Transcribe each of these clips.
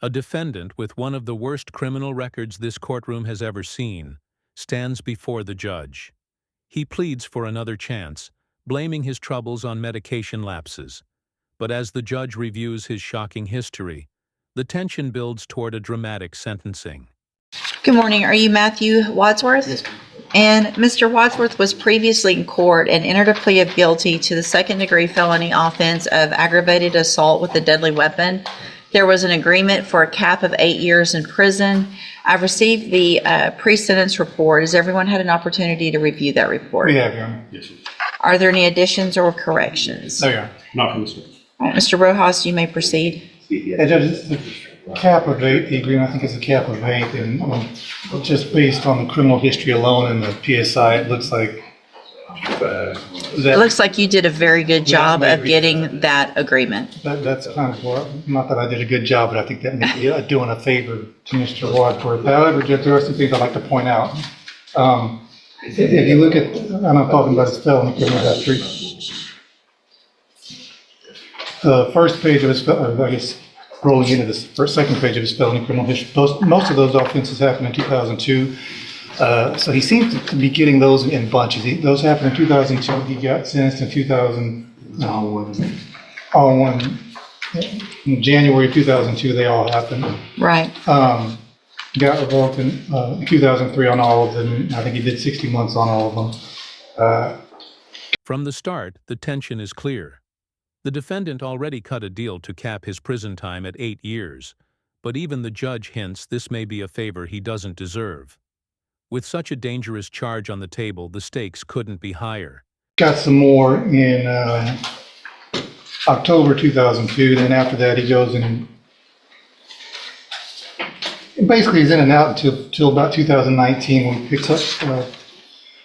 A defendant with one of the worst criminal records this courtroom has ever seen stands before the judge. He pleads for another chance, blaming his troubles on medication lapses. But as the judge reviews his shocking history, the tension builds toward a dramatic sentencing. Good morning. Are you Matthew Wadsworth? Yes. And Mr. Wadsworth was previously in court and entered a plea of guilty to the second-degree felony offense of aggravated assault with a deadly weapon. There was an agreement for a cap of 8 years in prison. I've received the pre-sentence report. Has everyone had an opportunity to review that report? We have, Your Honor. Yes, sir. Are there any additions or corrections? No, Your Honor. Not from this one. All right, Mr. Rojas, you may proceed. Yeah, Judge, it's the cap of 8, the agreement, I think it's a cap of 8, and just based on the criminal history alone and the PSI, it looks like It looks like you did a very good job of getting that agreement. that's kind of what, not that I did a good job, but I think that may be doing a favor to Mr. Wadsworth. However, Judge, there are some things I'd like to point out. If you look at, I'm not talking about his felony criminal history. The first page of his, I guess, rolling into this second page of his felony criminal history, most of those offenses happened in 2002. So he seems to be getting those in bunches. Those happened in 2002. He got sentenced in 2001. In January of 2002, they all happened. Right. Got revoked in 2003 on all of them. I think he did 60 months on all of them. From the start, the tension is clear. The defendant already cut a deal to cap his prison time at 8 years, but even the judge hints this may be a favor he doesn't deserve. With such a dangerous charge on the table, the stakes couldn't be higher. Got some more in October 2002. Then after that, he goes in. Basically, he's in and out until about 2019 when he picks up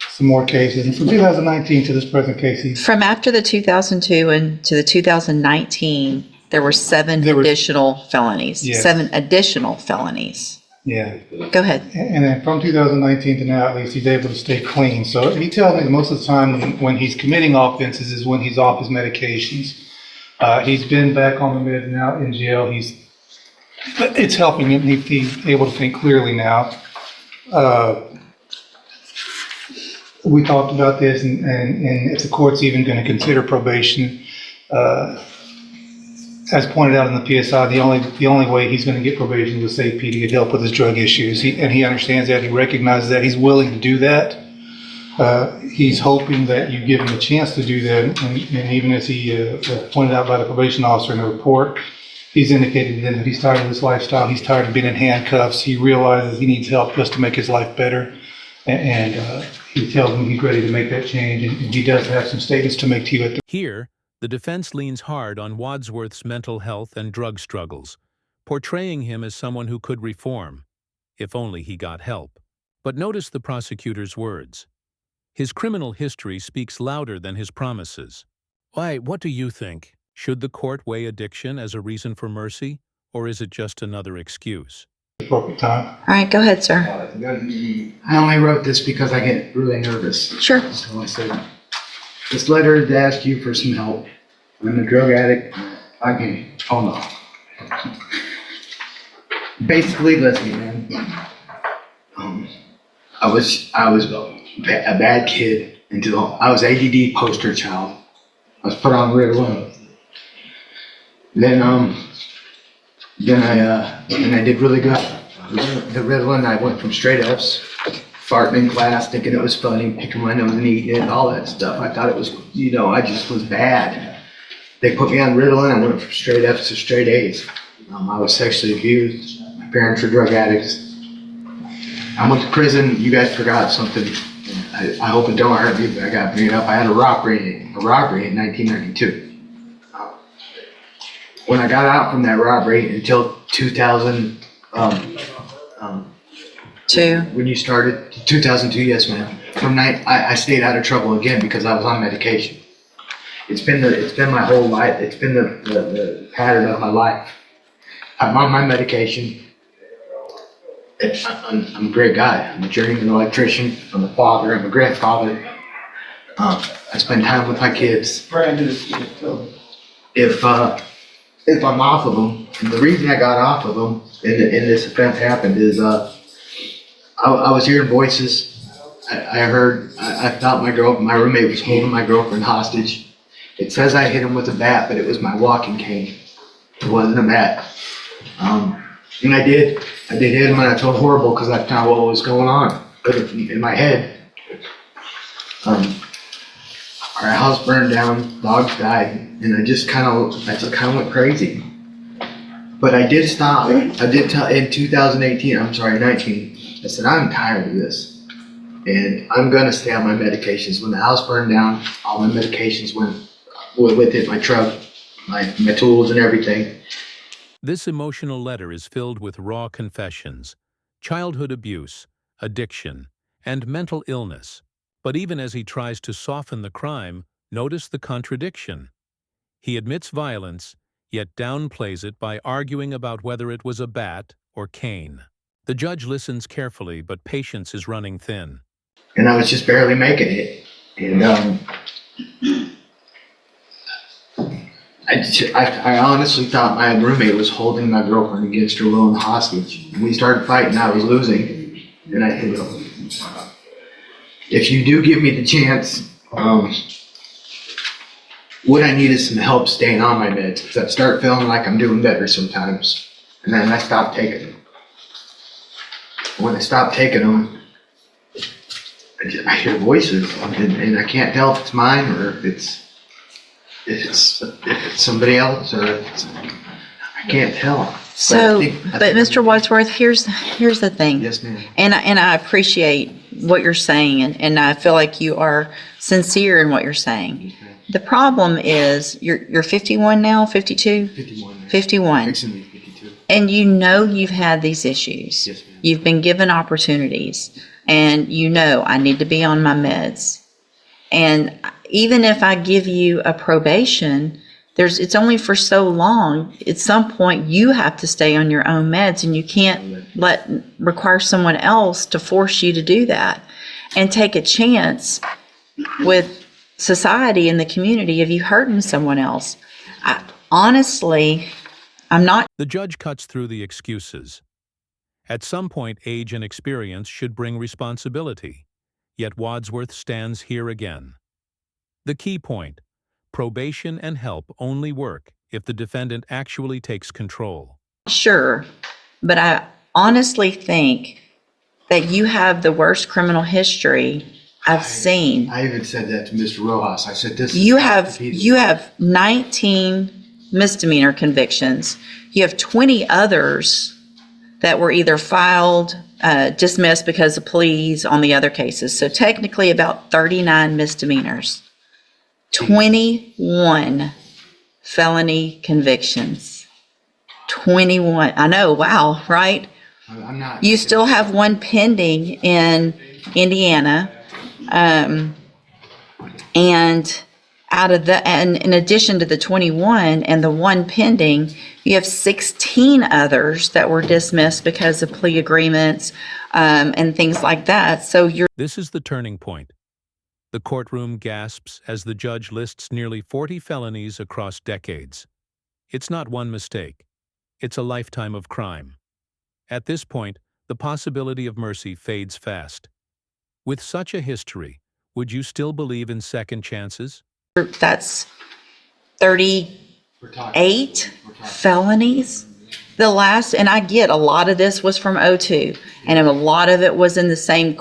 some more cases. And from 2019 to this present case, he's From after the 2002 and to the 2019, there were seven additional felonies. Yes. 7 additional felonies. yeah. Go ahead. And then from 2019 to now, at least, he's able to stay clean. So he tells me that most of the time when he's committing offenses is when he's off his medications. He's been back on the meds now in jail. It's helping him. He's able to think clearly now. We talked about this, and if the court's even going to consider probation, as pointed out in the PSI, the only way he's going to get probation is with PD to help with his drug issues. He understands that. He recognizes that. He's willing to do that. He's hoping that you give him a chance to do that. And even as he pointed out by the probation officer in the report, he's indicated that he's tired of this lifestyle. He's tired of being in handcuffs. He realizes he needs help just to make his life better. And he tells me he's ready to make that change. And he does have some statements to make to you at the Here, the defense leans hard on Wadsworth's mental health and drug struggles, portraying him as someone who could reform, if only he got help. But notice the prosecutor's words. His criminal history speaks louder than his promises. Why, what do you think? Should the court weigh addiction as a reason for mercy, or is it just another excuse? appropriate time. All right, go ahead, sir. I only wrote this because I get really nervous. Sure. So I said, this letter is to ask you for some help. I'm a drug addict. I can, oh no. Basically, listen, man. I was a bad kid until I was ADD poster child. I was put on Ritalin. Then I did really good. The Ritalin, I went from straight ups, farting in class, thinking it was funny, picking my nose and eating it, all that stuff. I thought it was, I just was bad. They put me on Ritalin, I went from straight ups to straight A's. I was sexually abused. My parents were drug addicts. I went to prison. You guys forgot something. I hope it don't hurt me, but I got to bring it up. I had a robbery in 1992. When I got out from that robbery until 2000, when you started, 2002, yes ma'am. I stayed out of trouble again because I was on medication. It's been my whole life. It's been the pattern of my life. I'm on my medication. I'm a great guy. I'm a journeyman electrician. I'm a father. I'm a grandfather. I spend time with my kids. If if I'm off of them. And the reason I got off of them and this offense happened is I was hearing voices. I thought my roommate was holding my girlfriend hostage. It says I hit him with a bat, but it was my walking cane. It wasn't a bat. And I did hit him, and I felt horrible because I found what was going on in my head. Our house burned down, dogs died, and I just kind of went crazy. But I did stop. I did tell in 2018. 19. I said I'm tired of this, and I'm gonna stay on my medications. When the house burned down, all my medications went with it. My truck, my tools, and everything. This emotional letter is filled with raw confessions, childhood abuse, addiction, and mental illness. But even as he tries to soften the crime, notice the contradiction. He admits violence, yet downplays it by arguing about whether it was a bat or cane. The judge listens carefully, but patience is running thin. And I was just barely making it. And I honestly thought my roommate was holding my girlfriend against her will and hostage. When we started fighting, I was losing. And I said, if you do give me the chance, what I need is some help staying on my meds. Because I start feeling like I'm doing better sometimes. And then I stopped taking them. When I stopped taking them, I hear voices, and I can't tell if it's mine or if it's somebody else, or I can't tell. So, but Mr. Wadsworth, here's the thing. Yes, ma'am. And I appreciate what you're saying, and I feel like you are sincere in what you're saying. Okay. The problem is you're 51 now, 52? 51. 51. Fixing to be 52. And you know you've had these issues. Yes, ma'am. You've been given opportunities, and you know I need to be on my meds. And even if I give you a probation, it's only for so long. At some point, you have to stay on your own meds, and you can't require someone else to force you to do that and take a chance with society and the community of you hurting someone else. Honestly, I'm not. The judge cuts through the excuses. At some point, age and experience should bring responsibility. Yet Wadsworth stands here again. The key point: probation and help only work if the defendant actually takes control. Sure, but I honestly think that you have the worst criminal history I've seen. I even said that to Mr. Rojas. I said, this You have 19 misdemeanor convictions. You have 20 others that were either filed, dismissed because of pleas on the other cases. So technically about 39 misdemeanors. 21 felony convictions. 21. I know, wow, right? I'm not. You still have one pending in Indiana. And in addition to the 21 and the one pending, you have 16 others that were dismissed because of plea agreements, and things like that. So This is the turning point. The courtroom gasps as the judge lists nearly 40 felonies across decades. It's not one mistake. It's a lifetime of crime. At this point, the possibility of mercy fades fast. With such a history, would you still believe in second chances? that's 38 felonies. The last, and I get a lot of this was from '02, and a lot of it was in the same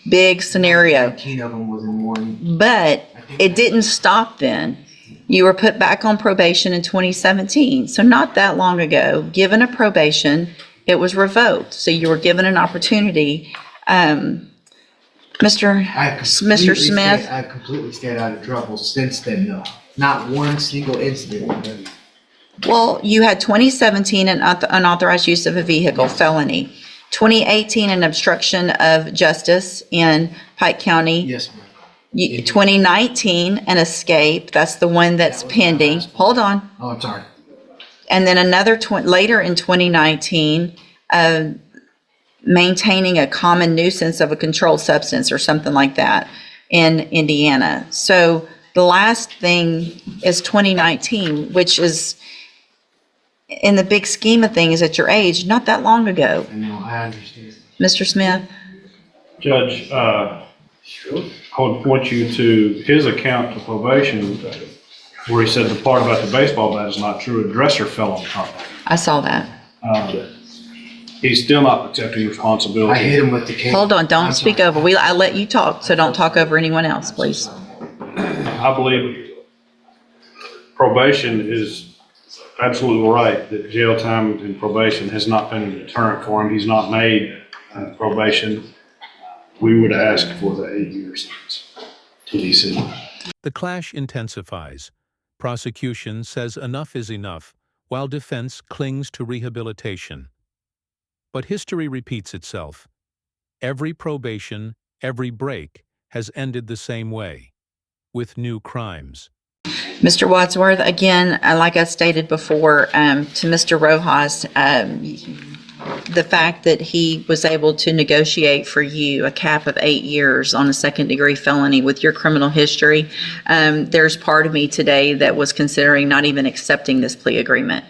big scenario. 19 of them was in one. But it didn't stop then. You were put back on probation in 2017. So not that long ago, given a probation, it was revoked. So you were given an opportunity. Mr. Smith? I've completely stayed out of trouble since then, though. Not one single incident. Well, you had 2017 an unauthorized use of a vehicle felony. 2018 an obstruction of justice in Pike County. Yes, ma'am. 2019 an escape. That's the one that's pending. Hold on. Oh, I'm sorry. And then another later in 2019, maintaining a common nuisance of a controlled substance or something like that in Indiana. So the last thing is 2019, which is in the big scheme of things at your age, not that long ago. I know, I understand. Mr. Smith? Judge, I would point you to his account to probation where he said the part about the baseball bat is not true. A dresser fell on top of it. I saw that. He's still not accepting responsibility. I hit him with the cane. Hold on, don't speak over. I let you talk, so don't talk over anyone else, please. I believe probation is absolutely right, that jail time and probation has not been a deterrent for him. He's not made probation. We would ask for the 8-year sentence to DC. The clash intensifies. Prosecution says enough is enough, while defense clings to rehabilitation. But history repeats itself. Every probation, every break has ended the same way, with new crimes. Mr. Wadsworth, again, like I stated before, to Mr. Rojas, the fact that he was able to negotiate for you a cap of 8 years on a second-degree felony with your criminal history, there's part of me today that was considering not even accepting this plea agreement.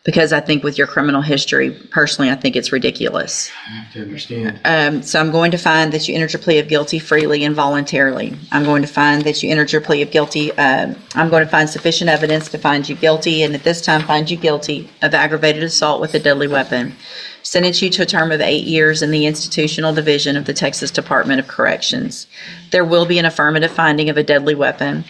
Because I think with your criminal history, personally, I think it's ridiculous. I have to understand. So I'm going to find that you entered your plea of guilty freely and voluntarily. I'm going to find that you entered your plea of guilty. I'm going to find sufficient evidence to find you guilty, and at this time find you guilty of aggravated assault with a deadly weapon. Sentence you to a term of 8 years in the institutional division of the Texas Department of Corrections. There will be an affirmative finding of a deadly weapon.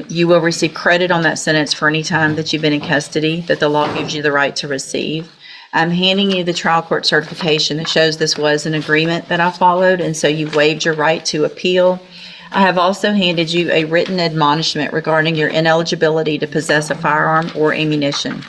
You will receive credit on that sentence for any time that you've been in custody that the law gives you the right to receive. I'm handing you the trial court certification that shows this was an agreement that I followed, and so you've waived your right to appeal. I have also handed you a written admonishment regarding your ineligibility to possess a firearm or ammunition.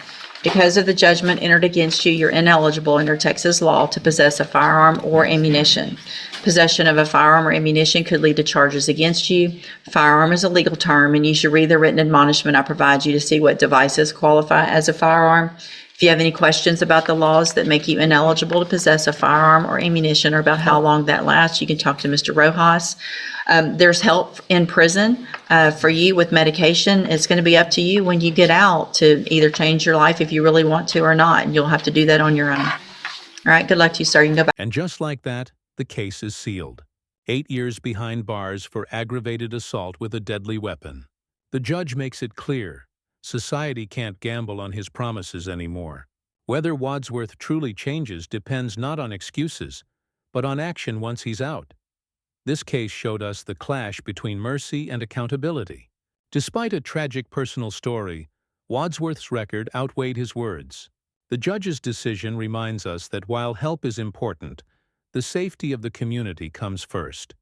Because of the judgment entered against you, you're ineligible under Texas law to possess a firearm or ammunition. Possession of a firearm or ammunition could lead to charges against you. Firearm is a legal term, and you should read the written admonishment I provide you to see what devices qualify as a firearm. If you have any questions about the laws that make you ineligible to possess a firearm or ammunition or about how long that lasts, you can talk to Mr. Rojas. There's help in prison for you with medication. It's going to be up to you when you get out to either change your life if you really want to or not, and you'll have to do that on your own. All right, good luck to you, sir. You can go back. And just like that, the case is sealed. 8 years behind bars for aggravated assault with a deadly weapon. The judge makes it clear, society can't gamble on his promises anymore. Whether Wadsworth truly changes depends not on excuses, but on action once he's out. This case showed us the clash between mercy and accountability. Despite a tragic personal story, Wadsworth's record outweighed his words. The judge's decision reminds us that while help is important, the safety of the community comes first.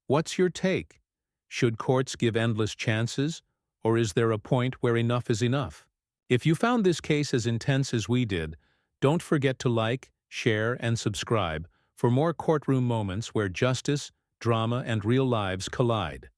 What's your take? Should courts give endless chances, or is there a point where enough is enough? If you found this case as intense as we did, don't forget to like, share, and subscribe for more courtroom moments where justice, drama, and real lives collide.